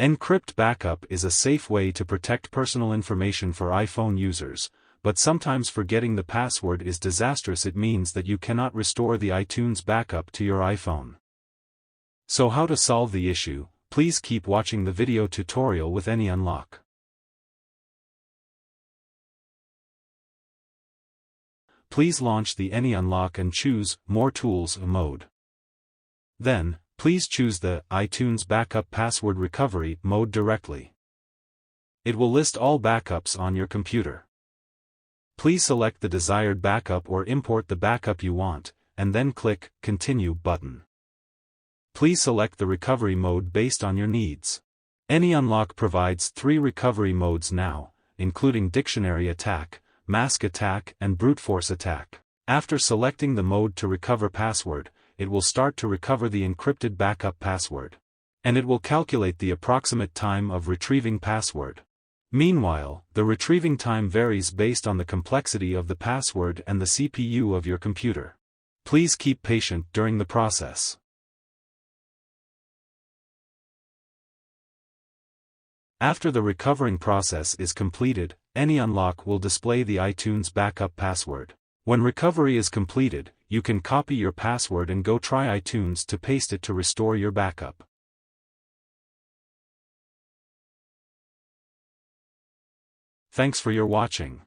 Encrypt Backup is a safe way to protect personal information for iPhone users, but sometimes forgetting the password is disastrous. It means that you cannot restore the iTunes backup to your iPhone. So how to solve the issue? Please keep watching the video tutorial with AnyUnlock. Please launch the AnyUnlock and choose More Tools mode. Then, please choose the iTunes Backup Password Recovery mode directly. It will list all backups on your computer. Please select the desired backup or import the backup you want, and then click Continue button. Please select the recovery mode based on your needs. AnyUnlock provides 3 recovery modes now, including Dictionary Attack, Mask Attack and Brute Force Attack. After selecting the mode to recover password, it will start to recover the encrypted backup password. And it will calculate the approximate time of retrieving password. Meanwhile, the retrieving time varies based on the complexity of the password and the CPU of your computer. Please keep patient during the process. After the recovering process is completed, AnyUnlock will display the iTunes backup password. When recovery is completed, you can copy your password and go try iTunes to paste it to restore your backup. Thanks for your watching.